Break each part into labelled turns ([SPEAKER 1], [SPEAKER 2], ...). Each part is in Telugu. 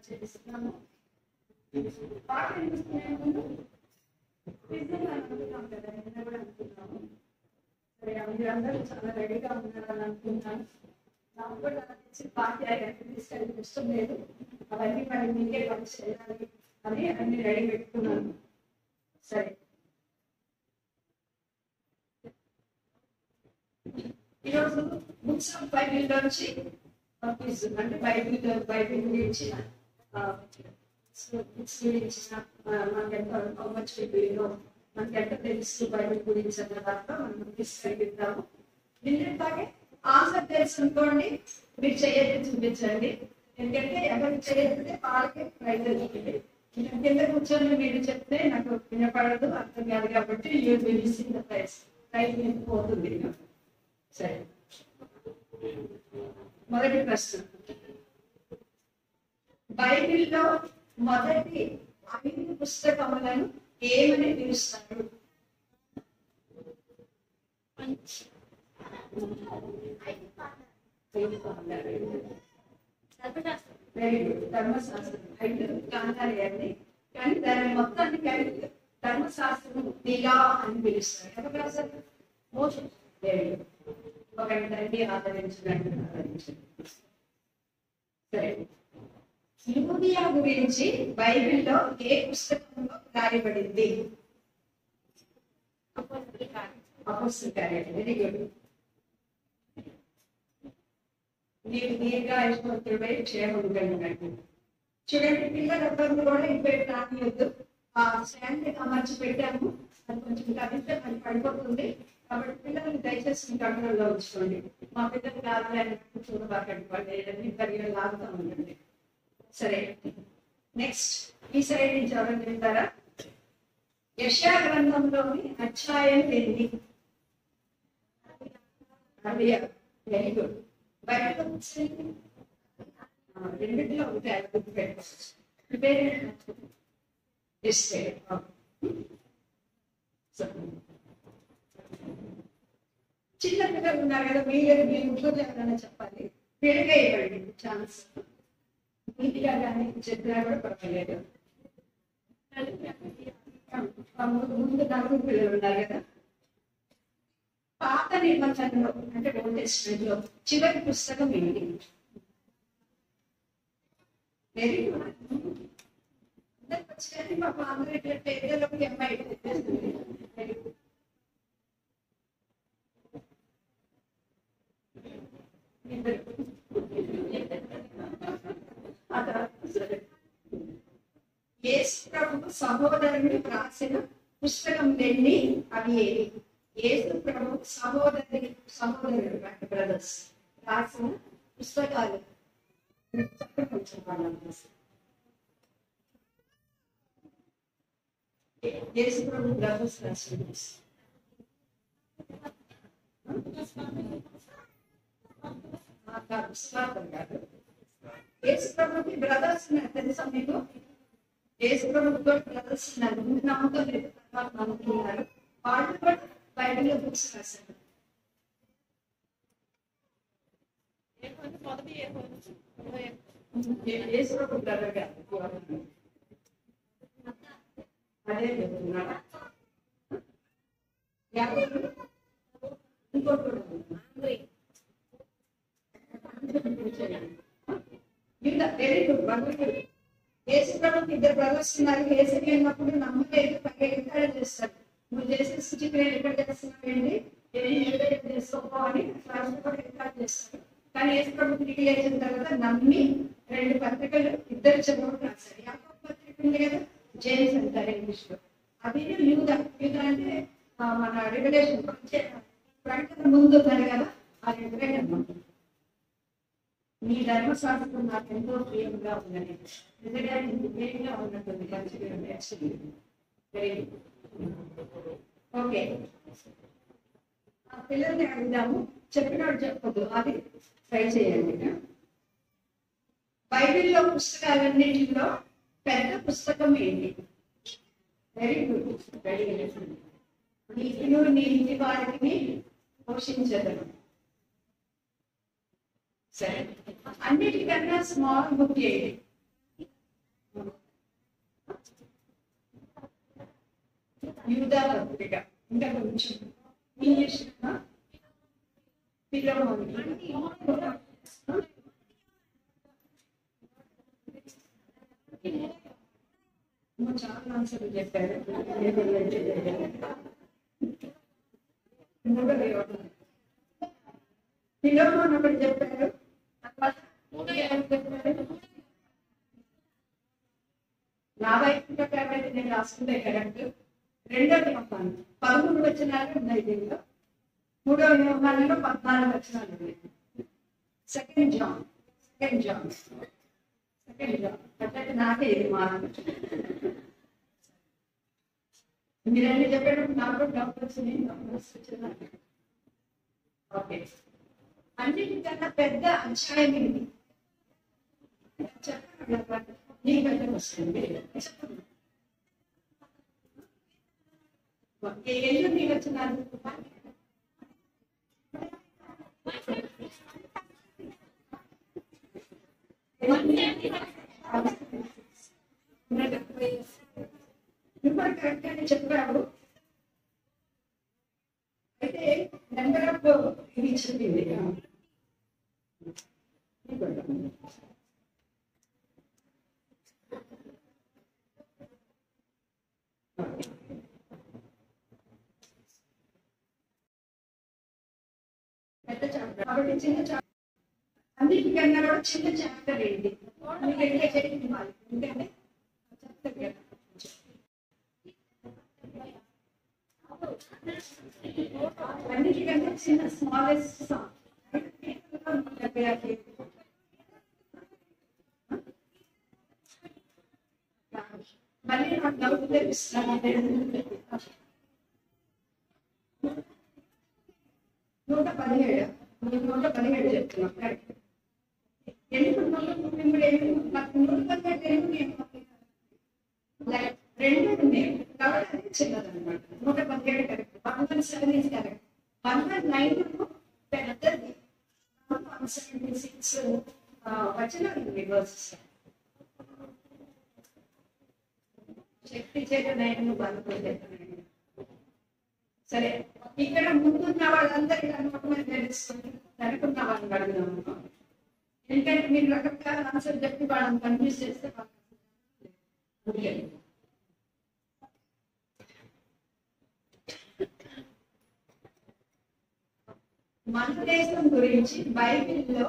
[SPEAKER 1] చేస్తున్నాము. పాట వినిపిస్తున్నాయి ముందు నిజంగా అనుకున్నాం కదా, నిన్న కూడా అనుకున్నాము. సరే మీరందరూ చాలా రెడీగా ఉన్నారని అనుకుంటున్నాను. నాకు కూడా తెచ్చి పాట తీసుకెళ్ళి ఇష్టం లేదు, అవన్నీ మరి మీకే పని చేయాలి అని అన్ని రెడీ పెట్టుకున్నాను. సరే, ఈరోజు బుక్స్ ఆఫ్ బైబిల్ నుంచి అంటే బైబిల్ గురించి బుక్స్ గురించి మనకెంత మనకెంత తెలుసు బైబిల్ గురించి అన్న దాంట్లో మనం తీసుకెళ్తాము. దీనిలాగే ఆన్సర్ తెలుసు అనుకోండి, మీరు చేయొద్దు చూపించండి. ఎందుకంటే ఎవరికి చేయొద్దే వాళ్ళకి ప్రైజ్ వచ్చింది. కింద కూర్చొని మీరు చెప్తే నాకు వినపడదు, అర్థం కాదు, కాబట్టి ప్రైజ్ మీకు పోతుంది. సరే, మొదటి ప్రశ్న, బైబిల్లో మొదటి 5 పుస్తకములను ఏమని పిలుస్తారు? వెరీ గుడ్, ధర్మశాస్త్రం. 5 కాండాలు అండి, కానీ దాని మొత్తాన్ని కలిపి ధర్మశాస్త్రం దిగా అని పిలుస్తారు. ఎవరు రాశారు? మోషే. వెరీ గుడ్, ఒకటి తండ్రి ఆదరించినట్టు. సరే, యూదియా గురించి బైబిల్లో ఏ పుస్తకంలో రాయబడింది? అపోస్తలుల కార్యాలు. వెరీ గుడ్, నీవు దీర్ఘాయుష్మంతుడై క్షేమము కలిగినట్టు. చూడండి, పిల్లలందరూ కూడా ఇంపై రానియొద్దు. ఆ స్టాండ్ అమర్చి పెట్టాము, అది కొంచెం కదిలితే మరి పడిపోతుంది. కాబట్టి పిల్లల్ని దయచేసి కంట్రోల్లో ఉంచుకోండి. మా పిల్లలు లాగాలని చూడబాకండి, వాళ్ళు ఏదైనా ఇద్దరు లాగుతూ ఉండండి. సరే, నెక్స్ట్ ఈ సైడ్ నుంచి ఎవరైనా చెప్తారా? యెషయా గ్రంథంలోని అధ్యాయం 8. వెరీ గుడ్, బైబిల్ రెండిట్లో ఉంటాయి, చిన్న పిల్లలు ఉన్నారు కదా, మీ ఇంట్లో ఎవరైనా చెప్పాలి, పెరుగా ఇవ్వండి ఛాన్స్. నీటిగా కానీ చెప్పినా కూడా పర్వాలేదు. ముందు 4 పిల్లలు ఉన్నారు కదా. పాత నిబంధనలో అంటే ఓల్డ్ టెస్టమెంట్ లో చివరి పుస్తకం ఏంటి? వెరీ గుడ్, అందరికి వచ్చి మా అందరూ ఇక్కడ పేదలకు అమ్మాయి. వెరీ గుడ్, యేసు ప్రభు సహోదరుడు రాసిన పుస్తకం ఎన్ని? అవి ఏవి? యేసు ప్రభు సహోదరుడు బ్రదర్స్ రాసిన పుస్తకాలు యేసు ప్రభు బ్రదర్స్ రాసిన కాదు. యేసు ప్రభుకి బ్రదర్స్ తెలుసా మీకు? యేసు ప్రభుకి బ్రదర్స్ ఉన్నారు, ముందు నమ్మకం లేదు, తర్వాత నమ్ముతున్నారు. వాళ్ళు కూడా బైబిల్లో బుక్స్ రాశారు. యేసు ప్రభు బ్రదర్ గారు అదే చెప్తున్నారా? ఇంకోటి వెరీ గుడ్, భగవంతుడు. యేసు ప్రభుకి 2 బ్రదర్స్ ఉన్నారు. యేసు అయినప్పుడు నమ్మలేదు, పైగా ఎంకరేజ్ చేస్తారు. నువ్వు చేసే స్థితికి నేను ఎక్కడ చేస్తున్నావు ఏంటి, ఏదైతే చేసుకోపో అని క్లాస్ కూడా ఎంకరేజ్ చేస్తారు. కానీ యేసు ప్రభుకి రిలీజ్ అయిన తర్వాత నమ్మి 2 పత్రికలు 2 చదువు రాశారు. యాకోబు పత్రిక ఉంది కదా, జేమ్స్ అంటారు ఇంగ్లీష్ లో. అది యూద అంటే మన రెవల్యూషన్ ప్రకటన ముందు ఉన్నారు కదా, అది ఎదురైన మీ ధర్మశాస్త్రం నాకు ఎంతో ప్రియంగా ఉందని నిజంగా ప్రియంగా ఉన్నట్టుంది. ఓకే, పిల్లల్ని అడుగుదాము, చెప్పినట్టు చెప్పదు, అది ట్రై చేయండి. బైబిల్లో పుస్తకాలన్నింటిలో పెద్ద పుస్తకం ఏంటి? Very good, very good. నీకు నీ ఇంటి వారికి పోషించదను. సరే, అన్నిటికన్నా స్మాల్ బుక్ ఏంటి? యూదా పత్రిక ఇంకా కొంచెం ఇంగ్లీష్ పిలవమని చాలా ఆన్సర్లు చెప్పారు. పిలవమని ఒకటి చెప్పారు. నా వైపు ప్రకారం అయితే నేను రాసుకుంటే కరెక్ట్. రెండోది మొత్తం 13 వచనాలు ఉన్నాయి దీనిలో. మూడవ నియమాలలో 14 వచనాలు ఉన్నాయి. సెకండ్ జాన్ అట్లయితే నాకే ఇది మాత్రం మీరన్నీ చెప్పేటప్పుడు నాకు డౌట్ వచ్చింది. ఓకే, అన్నిటికన్నా పెద్ద అధ్యాయం ఇది. చెప్పండి నీకు అయితే వస్తుంది. ఎల్లు నీకు వచ్చినారు. ఇప్పుడు కరెక్ట్ అని చెప్పాడు. అయితే నెంబర్ ఆఫ్ ఇది చెప్పింది. పెద్ద చాప్టర్ కాబట్టి చిన్న చాప్టర్, అన్నిటికన్నా కూడా చిన్న చాప్టర్ ఏంటి మీకు చేయండి వాళ్ళు. ఎందుకంటే చెప్తారు కదా, అన్నిటికన్నా చిన్న స్మాలెస్ట్ సాంగ్. మళ్ళీ నాకు డౌట్ తెప్పిస్తున్నాను. 117 చెప్తున్నాం కరెక్ట్. ఎందుకు 2 ఉన్నాయి కాబట్టి అది చిన్నదన్నమాట. 117 కరెక్ట్. 117 కరెక్ట్. 109 పెద్దది. 176 వచనాలు రివర్సెస్. శక్తి చేత నైన్ బలపడలేదు. సరే, ఇక్కడ ముందున్న వాళ్ళందరికీ అనుకుంటున్నాను తెలుస్తుంది. అనుకున్న వాళ్ళని అడుగుదాము. ఎందుకంటే మీరు రకరకాల ఆన్సర్ చెప్పి వాళ్ళని కన్ఫ్యూజ్ చేస్తే మన దేశం గురించి బైబిల్లో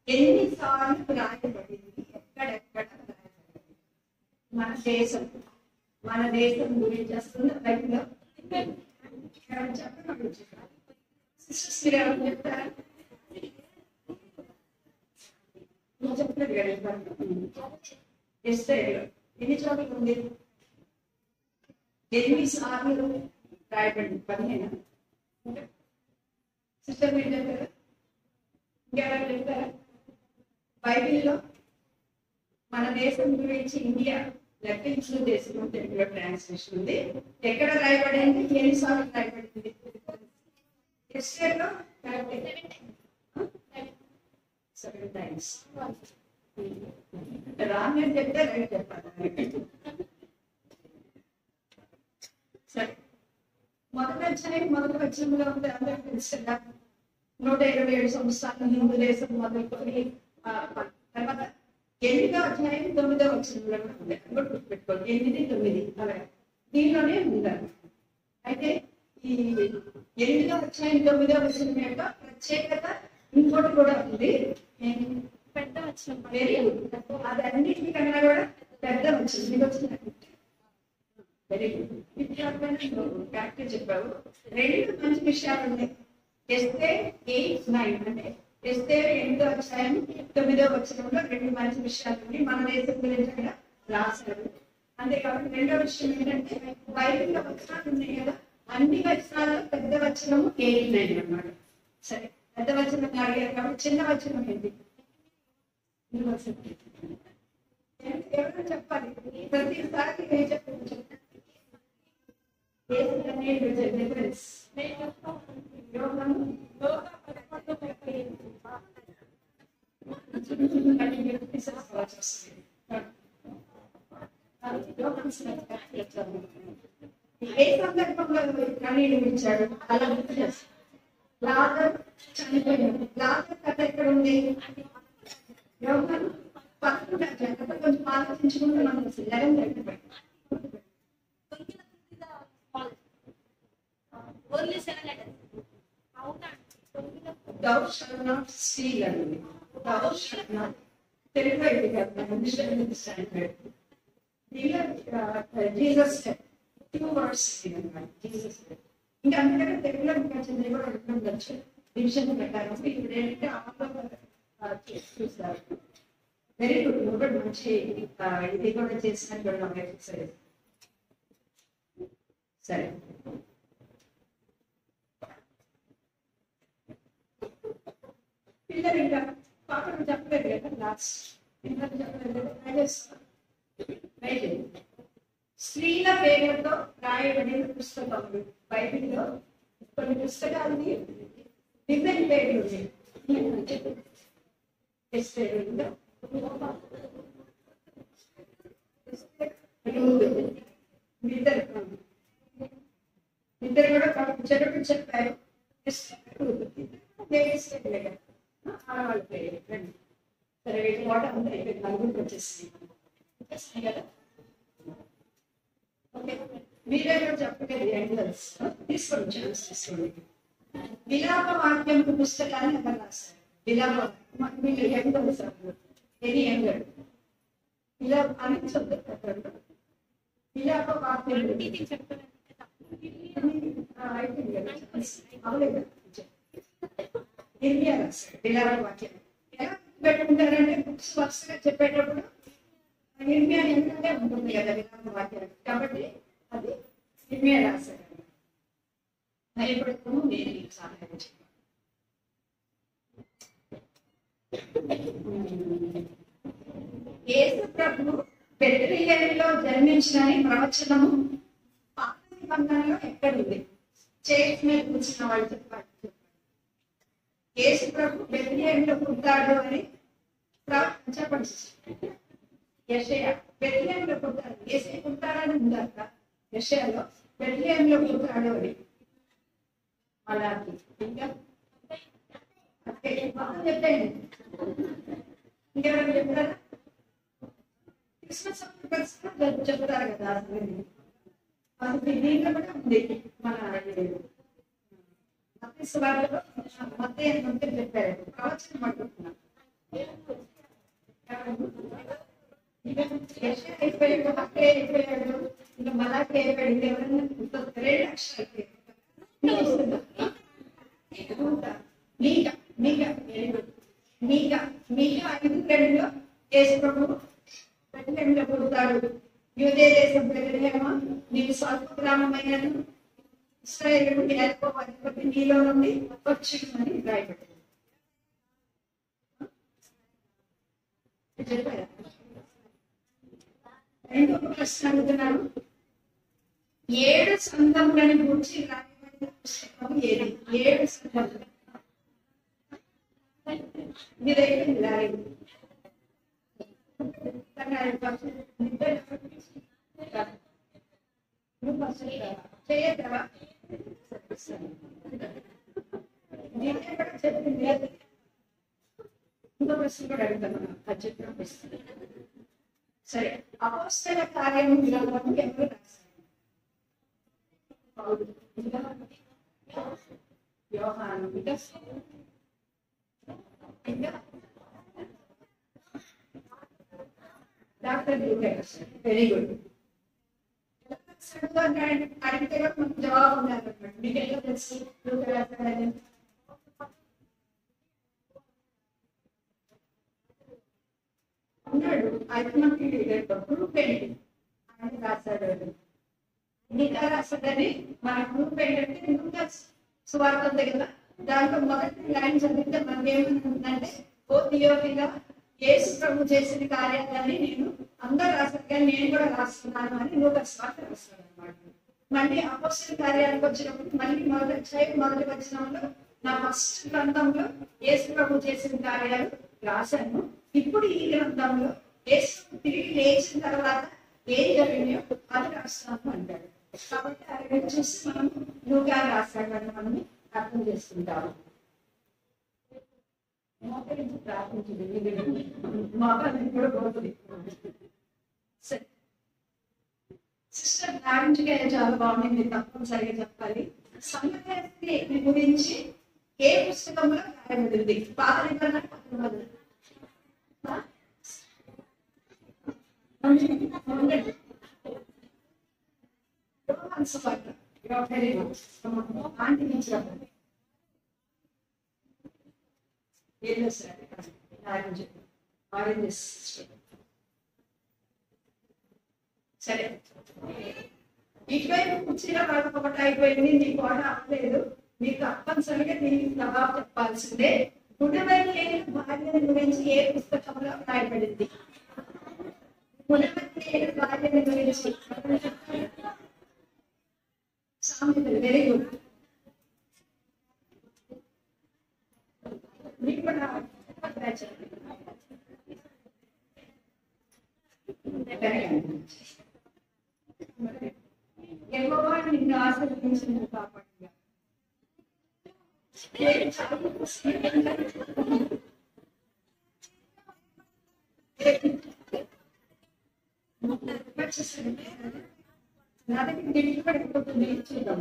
[SPEAKER 1] ఎన్నిసార్లు రాయబడింది, ఎక్కడెక్కడ రాయబడింది? మన దేశం గురించి వస్తుంది బైబిల్లో. చెప్పండి, మీరు ఎవరు చెప్తారా? చెప్పలేదు కదా. ఎన్ని చోట్ల ఉంది? 8 సార్లు రాయబడింది. 15 సిస్టర్ మీరు చెప్తారా? ఇంకెవరు చెప్తారా? బైబిల్లో మన దేశం గురించి ఇండియా లెక్కించిన దేశం తెలుగులో ట్రాన్స్లేషన్ ఉంది. ఎక్కడ రాయబడింది, ఎన్నిసార్లు రాయబడింది? ఎస్టేలో 7 times. రాంగ్ అని చెప్తే రైట్ చెప్పాలి. సరే, మొదటి అధ్యాయం మొదటి వచనంలో ఉంది. అందరికీ తెలుసు కదా. 127 సంవత్సరాలు హిందూ దేశం మొదలుకొని తర్వాత 8వ అధ్యాయం 9వ వచనంలో కూడా ఉంది. గుర్తుపెట్టుకోండి, 8, 9 అలా దీనిలోనే ఉండాలి. అయితే ఈ 8వ అధ్యాయం 9వ వచనం యొక్క ప్రత్యేకత ఇంకోటి కూడా ఉంది. పెద్ద వచనం వెరీ గుడ్. అది అన్నింటికన్నా కూడా పెద్ద వచనం. మీకు వచ్చిన వెరీ గుడ్. కరెక్ట్ చెప్పావు. 2 మంచి విషయాలు ఉన్నాయి. ఎస్తే 8, 9 అంటే ఎస్తే 8వ అధ్యాయం 9వ వచనంలో 2 మంచి విషయాలు ఉన్నాయి. మన దేశం గురించి అక్కడ రాశారు. అంతేకాకుండా 2వ విషయం ఏంటంటే బైబిల్లో వచనాలు ఉన్నాయి కదా, అన్ని వచనాల్లో పెద్ద వచనం 8, 9 అన్నమాట. సరే, పెద్ద వచనం అడిగారు కాబట్టి చిన్న వచనం ఏంటి? ఎవరైనా చెప్పాలి. ప్రతిసారి ఏం చెప్పండి. ఏ సందర్భంలో కన్నీళ్ళు విడిచాడు అలా గుర్తు చేస్తాడు. లాజరు చనిపోయాడు. లాజరు కథ ఎక్కడ ఉంది? యోహాను 11 అధ్యాయం. కొంచెం ఆలోచించుకుంటే మనం 11 చెప్పండి. Thou shalt not steal అండి. Thou shalt not. తెలుగులో ఇది కదా, ఇంగ్లీష్లో స్టాండర్డ్. Jesus 2 words Jesus. ఇంకా అందుకని తెలుగులో ఇంకా చిన్న కూడా ఉండొచ్చు డివిజన్ ప్రకారం. ఇప్పుడు ఏంటంటే ఆల్ చూస్తారు. Very good. నువ్వు కూడా మంచి ఇది కూడా చేసినట్టు నాకు ఎక్సర్సైజ్. సరే, పిల్లలు ఇంకా పాపను చెప్పలేదు కదా, లాస్ట్ పిల్లలు చెప్పలేదు కదా. స్త్రీల పేర్లతో రాయబడిన పుస్తకములు బైబిల్లో కొన్ని పుస్తకాలని డిఫరెంట్ పేర్లు ఉన్నాయి. ఇద్దరు కూడా చెడు చెప్పారు. ఆడవాళ్ళ పేరు సరే, వీటి వాట అంతా అయిపోయింది. నలుగురికి వచ్చేసింది కదా. ఓకే, మీరే కూడా చెప్పలేదు ఏంటల్స్ తీసుకోండి, ఛాన్స్ తీసుకోండి. విలాప వాక్యం పుస్తకాన్ని ఎవరు రాశారు? విలాప వీళ్ళు ఎంగల్స్ అన్నారు. ఎనీ ఎంగల్ ఇలా అని చెప్తారు. విలాప వాక్యం ఇర్మియా రాశాడు విలాప వాక్యం. ఎలా పెట్టుకుంటారంటే బుక్స్ వరుసగా చెప్పేటప్పుడు ఇర్మియా ఎందుకంటే ఉంటుంది కదా విలాప వాక్యం, కాబట్టి అది ఇర్మియా రాశాడు. భయపడతాము, నేను నీకు సహాయం చేయాలి. యేసు ప్రభు బెత్లెహేములో జన్మించినని ప్రవచనము పాత నిబంధనలో ఎక్కడుంది? చేతి మీద కూర్చున్న వాళ్ళు చెప్పారు. యేసు ప్రభు బెత్లెహేములో పుట్టాడు అని చెప్పండి. యెషయా బెత్లెహేములో పుట్టాడు, యేసే పుట్టాడని ఉందట. యెషయాలో బెత్లెహేములో పుట్టాడు అని. అలాగే ఇంకా చెప్పండి. ఇంకెవరైనా చెప్తారా? క్రిస్మస్ చెప్తారు కదా, అసలు దీంట్లో కూడా ఉంది. మన మత్తయి అని ఉంటే చెప్పారు, ప్రవచనం పట్టుకుంటున్నాం. అయిపోయాడు, అక్కడే అయిపోయాడు, ఇంకా మలాకి అయిపోయాడు. ఎవరైనా 2 లక్షలు మీగా 5:2 యేసు ప్రభు బెత్లెహేములో పుడతాడు. యూదే దేశం బెత్లెహేమా, నీకు స్వల్ప గ్రామమైనను ఇశ్రాయేలు యాకోబు అధిపతి నీలో నుండి వచ్చునని రాయబడింది. చెప్పారా? రెండో ప్రశ్న అడుగుతున్నాను. 7 సంఘములను గురించి రాయబడిన పుస్తకం ఏది? 7 సంఘములు. మీరైపోయింది రాలేదు. చేయద్దా? చెప్పింది. ఇంకో ప్రశ్న కూడా అడుగుతాను. చెప్పిన ప్రశ్న సరే. అపోస్తల కార్యము గ్రంథము ఎవరు రాశారు? యోహాను. ఇంకా డాక్టర్ లూకాస్. Very good. అడిగితే కూడా మనకు జవాబు ఉండాలన్నమాట. మీకు ఎలా తెలుసు లూకాస్ ఉన్నాడు? అయితే మనకి ప్రూఫ్ ఏంటి? ఆయన రాశాడు. ఇంకా రాశాడని మన ప్రూఫ్ ఏంటంటే లూకాస్ సువార్త ఉంది కదా, దాంట్లో మొదటి లైన్ చదివితే మనకి ఏమనుకుంటుందంటే, ఓ థియోఫిలా, యేసు ప్రభు చేసిన కార్యాలని నేను అందరూ రాశారు కానీ నేను కూడా రాస్తున్నాను అని లూకాస్ వార్త రాస్తాడు అనమాట. మళ్ళీ అపోస్తల కార్యాలకు వచ్చినప్పుడు మళ్ళీ మొదటి వచనంలో నా ఫస్ట్ గ్రంథంలో యేసు ప్రభు చేసిన కార్యాలు రాశాను, ఇప్పుడు ఈ గ్రంథంలో యేసు తిరిగి లేచిన తర్వాత ఏం జరిగినాయో అది రాస్తాను అంటాడు. కాబట్టి అక్కడ చూసి మనం యోగా రాసాడని మనం అర్థం చేసుకుంటాము. మోకరించి ప్రార్థించింది మోకాలని కూడా పోతుంది. సిస్టర్ ధ్యానించగా చాలా బాగుంది, తప్పనిసరిగా చెప్పాలి. సమయాన్ని గురించి ఏ పుస్తకంలో రాయబడింది? పాత నిబంధన సరే, ఇటువైపు కుర్చీలో వాళ్ళకి ఒకటి అయిపోయింది, నీ కోట అవ్వలేదు, మీకు తప్పనిసరిగా దీనికి జవాబు చెప్పాల్సిందే. గుణవతి భార్య గురించి ఏ పుస్తకంలో రాయబడింది? గుణవతి భార్య గురించి సామెతలు. Very good. మీకు కూడా ఎక్కువగా నిన్ను ఆశీర్వదించింది కాబట్టి చూద్దాం.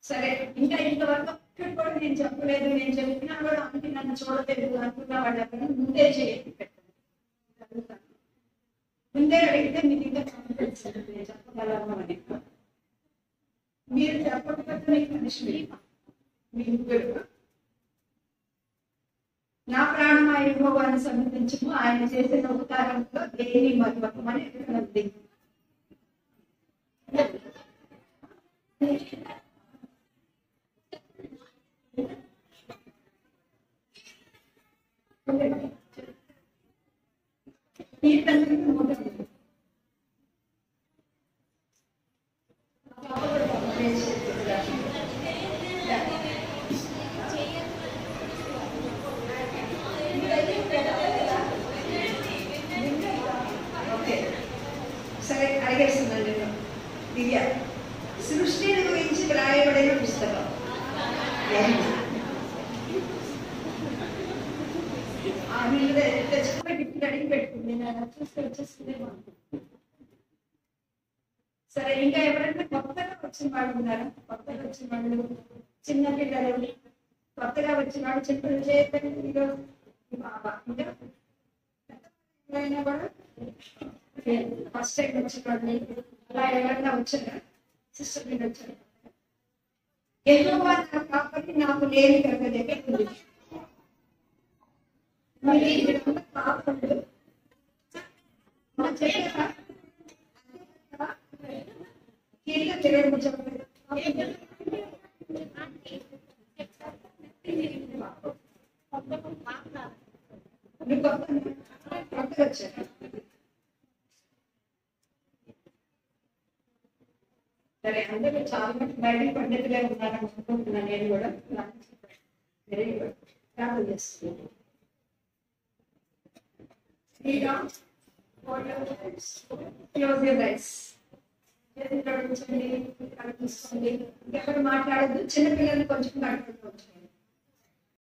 [SPEAKER 1] సరే, ఇంకా ఇంతవరకు ఒక్కటి కూడా నేను చెప్పలేదు, నేను చెప్పినా కూడా అంటే నన్ను చూడలేదు అనుకున్న వాళ్ళు అక్కడ ముందే చేయండి, పెట్టండి. ముందే అడిగితే మీకు ఇంకా కాన్ఫిడెన్స్ చెప్పగలము అని. మీరు చెప్పకపోతే మీకు పనిష్మెంట్. మీ ముగ్గురు నా ప్రాణం యెహోవాను సన్నిధించుము, ఆయన చేసిన ఉపకారంలో దేని మర్వకమని ఎక్కడ ఉంది? సరే, అడిగేస్తున్నాను నేను. దివ్య, సృష్టిని గురించి వ్రాయబడిన పుస్తకం తెచ్చుకుని అడిగి పెట్టుకుంది, నేను చూస్తే వచ్చేస్తుందే. సరే, ఇంకా ఎవరైనా కొత్తగా వచ్చిన వాళ్ళు ఉన్నారా? కొత్తగా వచ్చిన వాళ్ళు, చిన్న పిల్లలు, కొత్తగా వచ్చిన వాళ్ళు చిన్న చేయండి. బాబా ఇంకా ఎవరైనా కూడా ఫస్ట్ టైం వచ్చిన వాళ్ళు అలా ఎవరైనా వచ్చారా? సిస్టర్ మీద వచ్చారు. యెహోవా నా కాపరి, నాకు లేని కలగదే ఉంది. మరి పాపలు తిరగడం చెప్పలేదు. కొత్తగా వచ్చారు. సరే, అందరూ చాలా మంది బయట పండితులే ఉన్నారని అనుకుంటున్నాను నేను కూడా. Very good. ప్రార్థన చేస్తున్నాను. Close your eyes. తీసుకోండి. ఎవరు మాట్లాడద్దు, చిన్నపిల్లలు కొంచెం కట్టుకుంటూ వచ్చాయి.